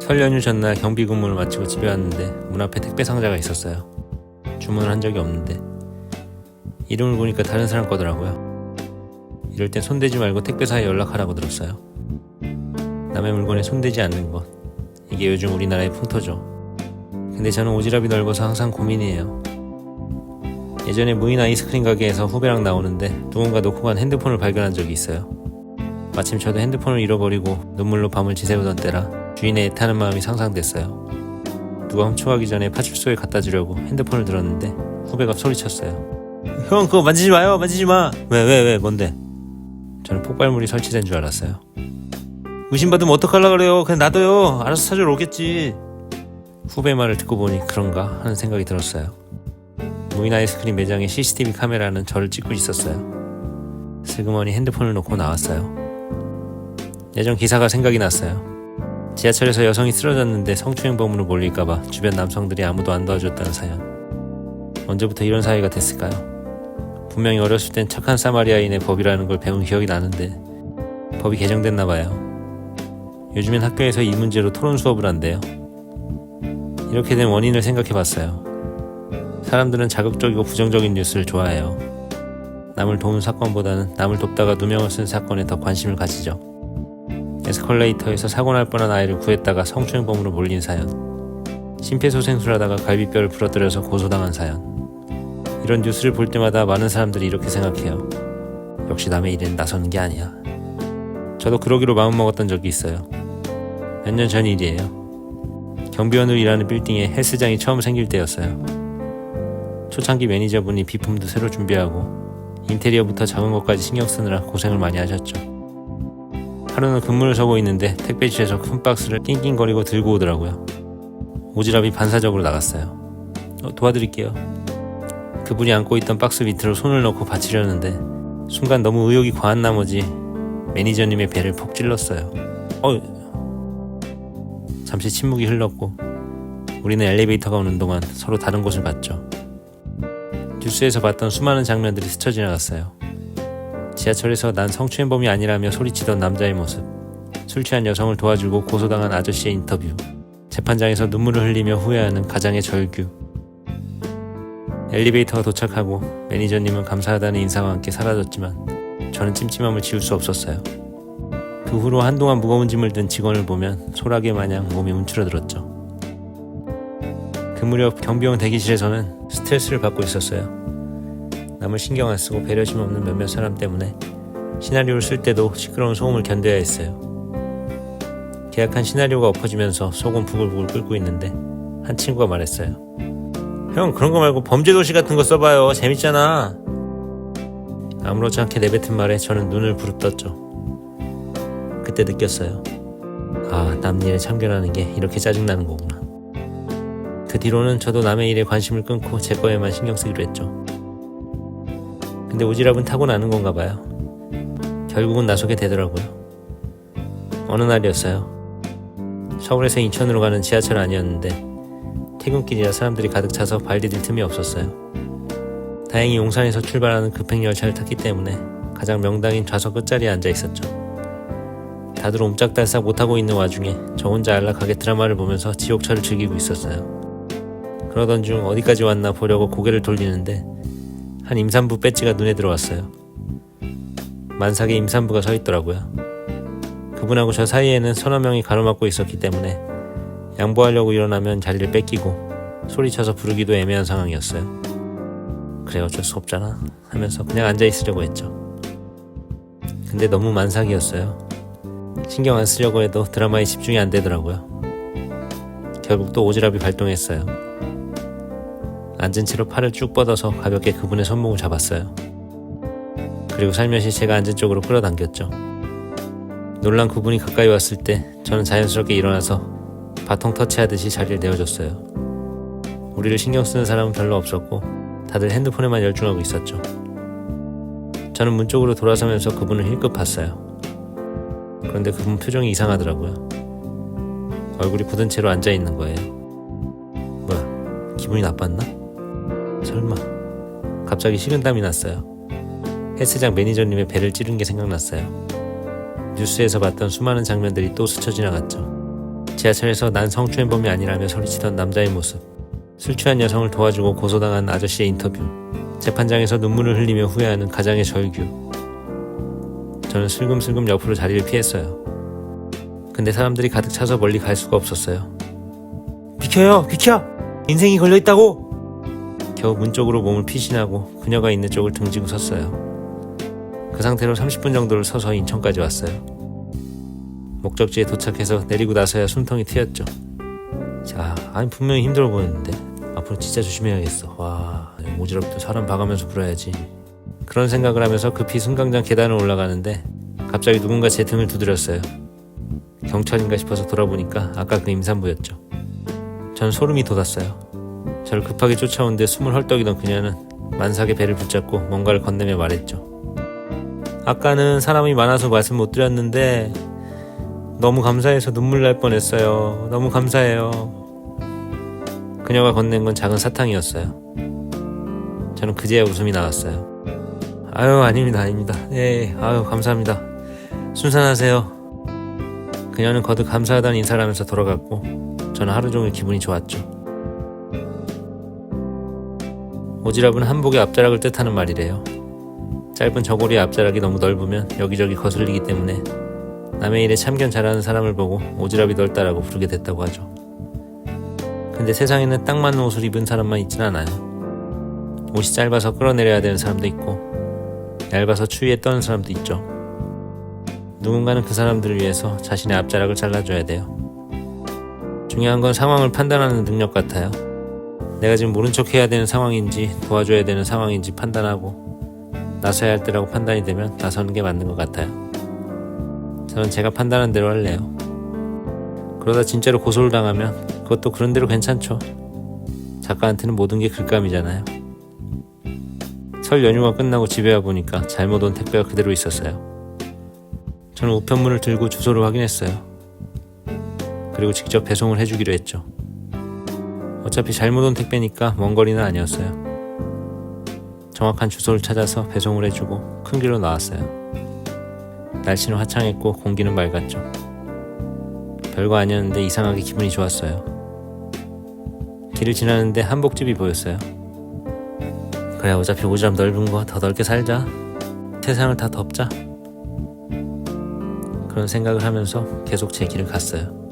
설 연휴 전날 경비 근무를 마치고 집에 왔는데 문 앞에 택배 상자가 있었어요. 주문을 한 적이 없는데 이름을 보니까 다른 사람 거더라고요. 이럴 땐 손대지 말고 택배사에 연락하라고 들었어요. 남의 물건에 손대지 않는 것, 이게 요즘 우리나라의 풍토죠. 근데 저는 오지랖이 넓어서 항상 고민이에요. 예전에 무인 아이스크림 가게에서 후배랑 나오는데 누군가 놓고 간 핸드폰을 발견한 적이 있어요. 마침 저도 핸드폰을 잃어버리고 눈물로 밤을 지새우던 때라 주인의 애타는 마음이 상상됐어요. 누가 훔쳐가기 전에 파출소에 갖다 주려고 핸드폰을 들었는데 후배가 소리쳤어요. 형, 그거 만지지 마요, 만지지 마. 왜 뭔데? 저는 폭발물이 설치된 줄 알았어요. 의심받으면 어떡하려고 그래요. 그냥 놔둬요. 알아서 찾으러 오겠지. 후배 말을 듣고 보니 그런가 하는 생각이 들었어요. 무인 아이스크림 매장의 CCTV 카메라는 저를 찍고 있었어요. 슬그머니 핸드폰을 놓고 나왔어요. 예전 기사가 생각이 났어요. 지하철에서 여성이 쓰러졌는데 성추행범으로 몰릴까봐 주변 남성들이 아무도 안 도와줬다는 사연. 언제부터 이런 사회가 됐을까요? 분명히 어렸을 땐 착한 사마리아인의 법이라는 걸 배운 기억이 나는데 법이 개정됐나 봐요. 요즘엔 학교에서 이 문제로 토론 수업을 한대요. 이렇게 된 원인을 생각해봤어요. 사람들은 자극적이고 부정적인 뉴스를 좋아해요. 남을 도운 사건보다는 남을 돕다가 누명을 쓴 사건에 더 관심을 가지죠. 에스컬레이터에서 사고 날 뻔한 아이를 구했다가 성추행범으로 몰린 사연, 심폐소생술하다가 갈비뼈를 부러뜨려서 고소당한 사연. 이런 뉴스를 볼 때마다 많은 사람들이 이렇게 생각해요. 역시 남의 일엔 나서는 게 아니야. 저도 그러기로 마음먹었던 적이 있어요. 몇 년 전 일이에요. 경비원으로 일하는 빌딩에 헬스장이 처음 생길 때였어요. 초창기 매니저분이 비품도 새로 준비하고 인테리어부터 작은 것까지 신경 쓰느라 고생을 많이 하셨죠. 하루는 근무를 서고 있는데 택배실에서 큰 박스를 낑낑거리고 들고 오더라고요. 오지랖이 반사적으로 나갔어요. 도와드릴게요. 그분이 안고 있던 박스 밑으로 손을 넣고 받치려는데 순간 너무 의욕이 과한 나머지 매니저님의 배를 폭 찔렀어요. 잠시 침묵이 흘렀고 우리는 엘리베이터가 오는 동안 서로 다른 곳을 봤죠. 뉴스에서 봤던 수많은 장면들이 스쳐 지나갔어요. 지하철에서 난 성추행범이 아니라며 소리치던 남자의 모습, 술 취한 여성을 도와주고 고소당한 아저씨의 인터뷰, 재판장에서 눈물을 흘리며 후회하는 가장의 절규. 엘리베이터가 도착하고 매니저님은 감사하다는 인사와 함께 사라졌지만 저는 찜찜함을 지울 수 없었어요. 그 후로 한동안 무거운 짐을 든 직원을 보면 소라게 마냥 몸이 움츠러들었죠. 그 무렵 경비원 대기실에서는 스트레스를 받고 있었어요. 남을 신경 안 쓰고 배려심 없는 몇몇 사람 때문에 시나리오를 쓸 때도 시끄러운 소음을 견뎌야 했어요. 계약한 시나리오가 엎어지면서 속은 부글부글 끓고 있는데 한 친구가 말했어요. 형, 그런 거 말고 범죄도시 같은 거 써봐요. 재밌잖아. 아무렇지 않게 내뱉은 말에 저는 눈을 부릅떴죠. 그때 느꼈어요. 남 일에 참견하는 게 이렇게 짜증나는 거구나. 그 뒤로는 저도 남의 일에 관심을 끊고 제 거에만 신경 쓰기로 했죠. 근데 오지랖은 타고나는 건가 봐요. 결국은 나서게 되더라고요. 어느 날이었어요. 서울에서 인천으로 가는 지하철 아니었는데 퇴근길이라 사람들이 가득 차서 발 디딜 틈이 없었어요. 다행히 용산에서 출발하는 급행열차를 탔기 때문에 가장 명당인 좌석 끝자리에 앉아 있었죠. 다들 옴짝달싹 못하고 있는 와중에 저 혼자 안락하게 드라마를 보면서 지옥철을 즐기고 있었어요. 그러던 중 어디까지 왔나 보려고 고개를 돌리는데 한 임산부 배지가 눈에 들어왔어요. 만삭에 임산부가 서 있더라고요. 그분하고 저 사이에는 서너 명이 가로막고 있었기 때문에 양보하려고 일어나면 자리를 뺏기고 소리쳐서 부르기도 애매한 상황이었어요. 그래, 어쩔 수 없잖아 하면서 그냥 앉아있으려고 했죠. 근데 너무 만삭이었어요. 신경 안 쓰려고 해도 드라마에 집중이 안 되더라고요. 결국 또 오지랖이 발동했어요. 앉은 채로 팔을 쭉 뻗어서 가볍게 그분의 손목을 잡았어요. 그리고 살며시 제가 앉은 쪽으로 끌어당겼죠. 놀란 그분이 가까이 왔을 때 저는 자연스럽게 일어나서 바통 터치하듯이 자리를 내어줬어요. 우리를 신경 쓰는 사람은 별로 없었고 다들 핸드폰에만 열중하고 있었죠. 저는 문 쪽으로 돌아서면서 그분을 힐끗 봤어요. 그런데 그분 표정이 이상하더라고요. 얼굴이 굳은 채로 앉아있는 거예요. 뭐야, 기분이 나빴나? 설마. 갑자기 식은땀이 났어요. 헬스장 매니저님의 배를 찌른 게 생각났어요. 뉴스에서 봤던 수많은 장면들이 또 스쳐 지나갔죠. 지하철에서 난 성추행범이 아니라며 소리치던 남자의 모습, 술 취한 여성을 도와주고 고소당한 아저씨의 인터뷰, 재판장에서 눈물을 흘리며 후회하는 가장의 절규. 저는 슬금슬금 옆으로 자리를 피했어요. 근데 사람들이 가득 차서 멀리 갈 수가 없었어요. 비켜요! 비켜! 인생이 걸려있다고! 겨우 문 쪽으로 몸을 피신하고 그녀가 있는 쪽을 등지고 섰어요. 그 상태로 30분 정도를 서서 인천까지 왔어요. 목적지에 도착해서 내리고 나서야 숨통이 트였죠. 자, 아니 분명히 힘들어 보였는데 앞으로 진짜 조심해야겠어. 와, 오지랖도 사람 봐가면서 불어야지. 그런 생각을 하면서 급히 승강장 계단을 올라가는데 갑자기 누군가 제 등을 두드렸어요. 경찰인가 싶어서 돌아보니까 아까 그 임산부였죠. 전 소름이 돋았어요. 저를 급하게 쫓아오는데 숨을 헐떡이던 그녀는 만삭의 배를 붙잡고 뭔가를 건네며 말했죠. 아까는 사람이 많아서 말씀 못 드렸는데 너무 감사해서 눈물 날 뻔했어요. 너무 감사해요. 그녀가 건넨 건 작은 사탕이었어요. 저는 그제야 웃음이 나왔어요. 아유, 아닙니다. 네, 아유, 감사합니다. 순산하세요. 그녀는 거듭 감사하다는 인사를 하면서 돌아갔고 저는 하루 종일 기분이 좋았죠. 오지랖은 한복의 앞자락을 뜻하는 말이래요. 짧은 저고리의 앞자락이 너무 넓으면 여기저기 거슬리기 때문에 남의 일에 참견 잘하는 사람을 보고 오지랖이 넓다라고 부르게 됐다고 하죠. 근데 세상에는 딱 맞는 옷을 입은 사람만 있진 않아요. 옷이 짧아서 끌어내려야 되는 사람도 있고 얇아서 추위에 떠는 사람도 있죠. 누군가는 그 사람들을 위해서 자신의 앞자락을 잘라줘야 돼요. 중요한 건 상황을 판단하는 능력 같아요. 내가 지금 모른 척 해야 되는 상황인지 도와줘야 되는 상황인지 판단하고 나서야 할 때라고 판단이 되면 나서는 게 맞는 것 같아요. 저는 제가 판단한 대로 할래요. 그러다 진짜로 고소를 당하면 그것도 그런 대로 괜찮죠. 작가한테는 모든 게 글감이잖아요. 설 연휴가 끝나고 집에 와보니까 잘못 온 택배가 그대로 있었어요. 저는 우편물을 들고 주소를 확인했어요. 그리고 직접 배송을 해주기로 했죠. 어차피 잘못 온 택배니까 먼 거리는 아니었어요. 정확한 주소를 찾아서 배송을 해주고 큰 길로 나왔어요. 날씨는 화창했고 공기는 맑았죠. 별거 아니었는데 이상하게 기분이 좋았어요. 길을 지나는데 한복집이 보였어요. 그래, 어차피 오지랖 넓은 거 더 넓게 살자. 세상을 다 덮자. 그런 생각을 하면서 계속 제 길을 갔어요.